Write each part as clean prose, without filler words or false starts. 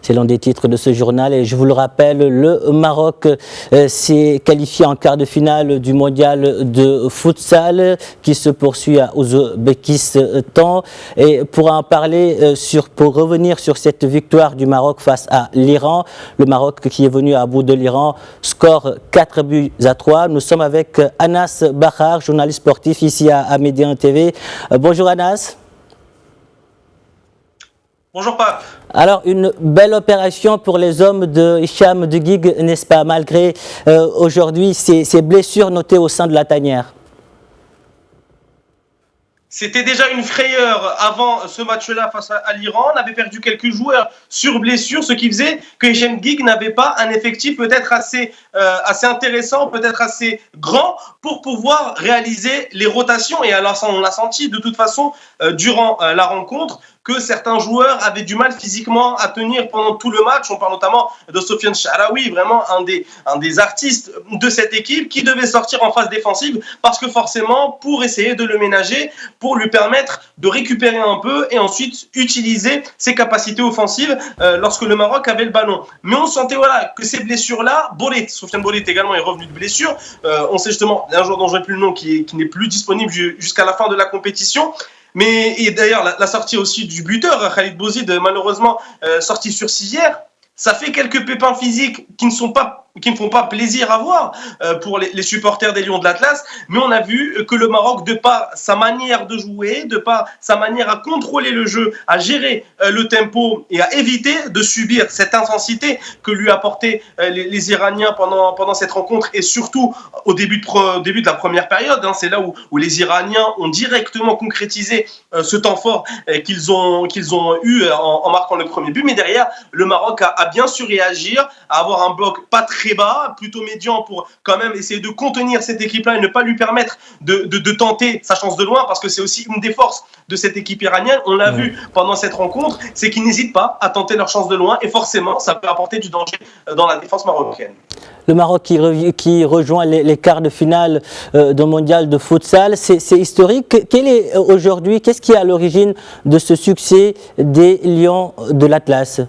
C'est l'un des titres de ce journal et je vous le rappelle, le Maroc s'est qualifié en quart de finale du mondial de futsal qui se poursuit à Ouzbékistan. Et pour en parler, pour revenir sur cette victoire du Maroc face à l'Iran, le Maroc qui est venu à bout de l'Iran, score 4-3. Nous sommes avec Anas Bahar, journaliste sportif ici à Médien TV. Bonjour Anas. Bonjour Pape. Alors, une belle opération pour les hommes de Hicham Dougic, n'est-ce pas, malgré aujourd'hui ces blessures notées au sein de la tanière? C'était déjà une frayeur avant ce match-là face à l'Iran. On avait perdu quelques joueurs sur blessure, ce qui faisait que Hicham Dougic n'avait pas un effectif peut-être assez intéressant, peut-être assez grand pour pouvoir réaliser les rotations. Et alors, on l'a senti de toute façon durant la rencontre que certains joueurs avaient du mal physiquement à tenir pendant tout le match. On parle notamment de Sofiane Chahraoui, vraiment un des artistes de cette équipe qui devait sortir en phase défensive parce que forcément, pour essayer de le ménager, pour lui permettre de récupérer un peu et ensuite utiliser ses capacités offensives lorsque le Maroc avait le ballon. Mais on sentait que ces blessures-là, Sofiane Bolit également est revenu de blessure. On sait justement, un joueur dont je n'ai plus le nom, qui n'est plus disponible jusqu'à la fin de la compétition. Mais et d'ailleurs, la sortie aussi du buteur, Khalid Bouzid, malheureusement sorti sur civière, ça fait quelques pépins physiques qui ne font pas plaisir à voir pour les supporters des Lions de l'Atlas, mais on a vu que le Maroc, de par sa manière de jouer, de par sa manière à contrôler le jeu, à gérer le tempo et à éviter de subir cette intensité que lui apportaient les Iraniens pendant cette rencontre et surtout au début de la première période. C'est là où les Iraniens ont directement concrétisé ce temps fort qu'ils ont eu en marquant le premier but. Mais derrière, le Maroc a bien su réagir, à avoir un bloc pas très bas, plutôt médian pour quand même essayer de contenir cette équipe-là et ne pas lui permettre de tenter sa chance de loin, parce que c'est aussi une des forces de cette équipe iranienne. On l'a vu pendant cette rencontre, c'est qu'ils n'hésitent pas à tenter leur chance de loin et forcément, ça peut apporter du danger dans la défense marocaine. Le Maroc qui rejoint les quarts de finale d'un mondial de futsal, c'est historique. Qu'est-ce qui est à l'origine de ce succès des Lions de l'Atlas?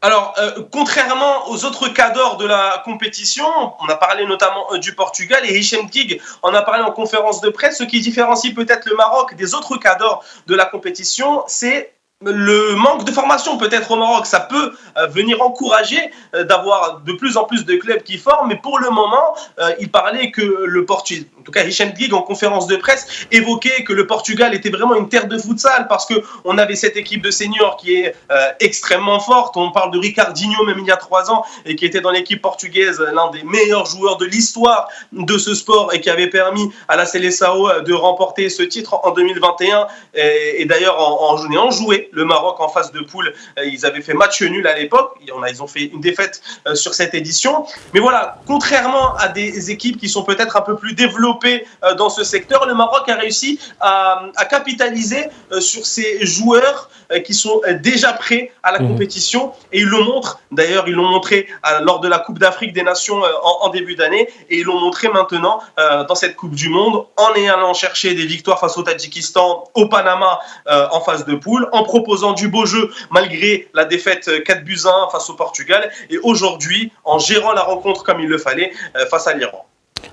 Alors, contrairement aux autres cadors de la compétition, on a parlé notamment du Portugal et Hicham Dougic en a parlé en conférence de presse. Ce qui différencie peut-être le Maroc des autres cadors de la compétition, c'est le manque de formation peut-être au Maroc. Ça peut venir encourager d'avoir de plus en plus de clubs qui forment, mais pour le moment, il parlait que le Portugal, en tout cas Hicham Dougic en conférence de presse, évoquait que le Portugal était vraiment une terre de futsal parce qu'on avait cette équipe de seniors qui est extrêmement forte. On parle de Ricardinho même il y a 3 ans et qui était dans l'équipe portugaise l'un des meilleurs joueurs de l'histoire de ce sport et qui avait permis à la Seleção de remporter ce titre en 2021 et d'ailleurs en jouer. Le Maroc en phase de poule, ils avaient fait match nul à l'époque. Ils ont fait une défaite sur cette édition. Mais voilà, contrairement à des équipes qui sont peut-être un peu plus développées dans ce secteur, le Maroc a réussi à capitaliser sur ces joueurs qui sont déjà prêts à la compétition et ils le montrent. D'ailleurs, ils l'ont montré lors de la Coupe d'Afrique des Nations en début d'année et ils l'ont montré maintenant dans cette Coupe du Monde en allant chercher des victoires face au Tadjikistan, au Panama en phase de poule, en proposant du beau jeu malgré la défaite 4-1 face au Portugal et aujourd'hui en gérant la rencontre comme il le fallait face à l'Iran.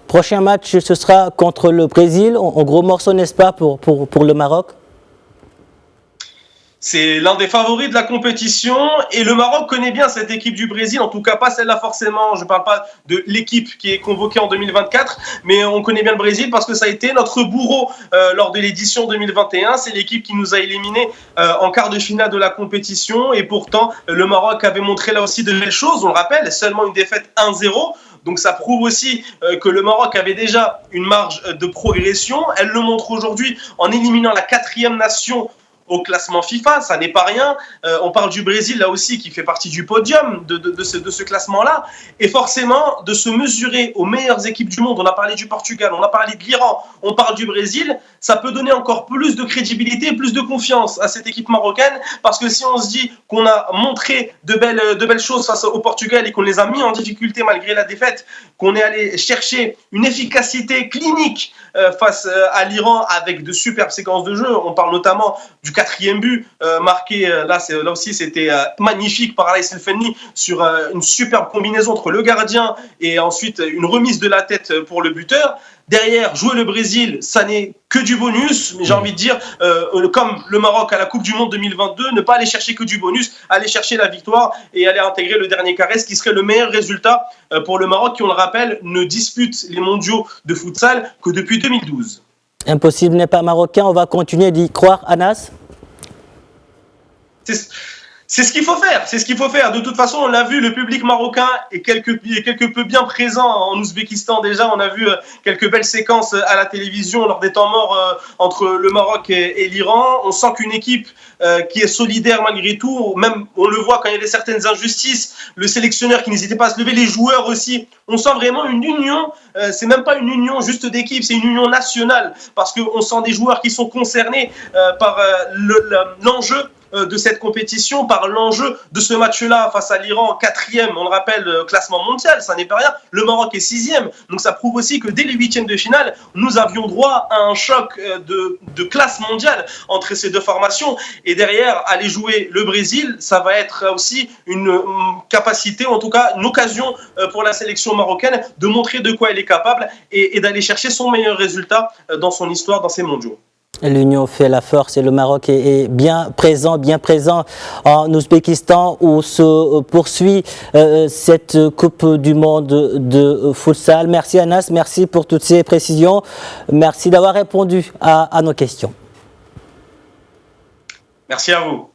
Prochain match, ce sera contre le Brésil, en gros morceau, n'est-ce pas, pour le Maroc? C'est l'un des favoris de la compétition et le Maroc connaît bien cette équipe du Brésil, en tout cas pas celle-là forcément, je ne parle pas de l'équipe qui est convoquée en 2024, mais on connaît bien le Brésil parce que ça a été notre bourreau lors de l'édition 2021, c'est l'équipe qui nous a éliminés en quart de finale de la compétition et pourtant le Maroc avait montré là aussi de belles choses, on le rappelle, seulement une défaite 1-0. Donc ça prouve aussi que le Maroc avait déjà une marge de progression, elle le montre aujourd'hui en éliminant la 4e nation au classement FIFA, ça n'est pas rien. On parle du Brésil là aussi qui fait partie du podium de ce classement-là. Et forcément, de se mesurer aux meilleures équipes du monde, on a parlé du Portugal, on a parlé de l'Iran, on parle du Brésil, ça peut donner encore plus de crédibilité, plus de confiance à cette équipe marocaine, parce que si on se dit qu'on a montré de belles choses face au Portugal et qu'on les a mis en difficulté malgré la défaite, qu'on est allé chercher une efficacité clinique face à l'Iran avec de superbes séquences de jeu, on parle notamment du quatrième but marqué, là aussi c'était magnifique par Alaïs El-Fenni sur une superbe combinaison entre le gardien et ensuite une remise de la tête pour le buteur. Derrière, jouer le Brésil, ça n'est que du bonus. Mais j'ai envie de dire, comme le Maroc à la Coupe du Monde 2022, ne pas aller chercher que du bonus, aller chercher la victoire et aller intégrer le dernier carré, ce qui serait le meilleur résultat pour le Maroc qui, on le rappelle, ne dispute les mondiaux de futsal que depuis 2012. Impossible n'est pas marocain, on va continuer d'y croire, Anas. C'est ce qu'il faut faire, c'est ce qu'il faut faire. De toute façon, on l'a vu, le public marocain est quelque peu bien présent en Ouzbékistan déjà. On a vu quelques belles séquences à la télévision lors des temps morts entre le Maroc et l'Iran. On sent qu'une équipe qui est solidaire malgré tout, même on le voit quand il y avait certaines injustices, le sélectionneur qui n'hésitait pas à se lever, les joueurs aussi. On sent vraiment une union, c'est même pas une union juste d'équipe, c'est une union nationale parce qu'on sent des joueurs qui sont concernés par l'enjeu de cette compétition, par l'enjeu de ce match-là face à l'Iran, 4e, on le rappelle, classement mondial, ça n'est pas rien. Le Maroc est 6e, donc ça prouve aussi que dès les 8e de finale, nous avions droit à un choc de classe mondiale entre ces deux formations. Et derrière, aller jouer le Brésil, ça va être aussi une capacité, en tout cas une occasion pour la sélection marocaine de montrer de quoi elle est capable et d'aller chercher son meilleur résultat dans son histoire, dans ces mondiaux. L'union fait la force et le Maroc est bien présent en Ouzbékistan où se poursuit cette Coupe du Monde de futsal. Merci Anas, merci pour toutes ces précisions. Merci d'avoir répondu à nos questions. Merci à vous.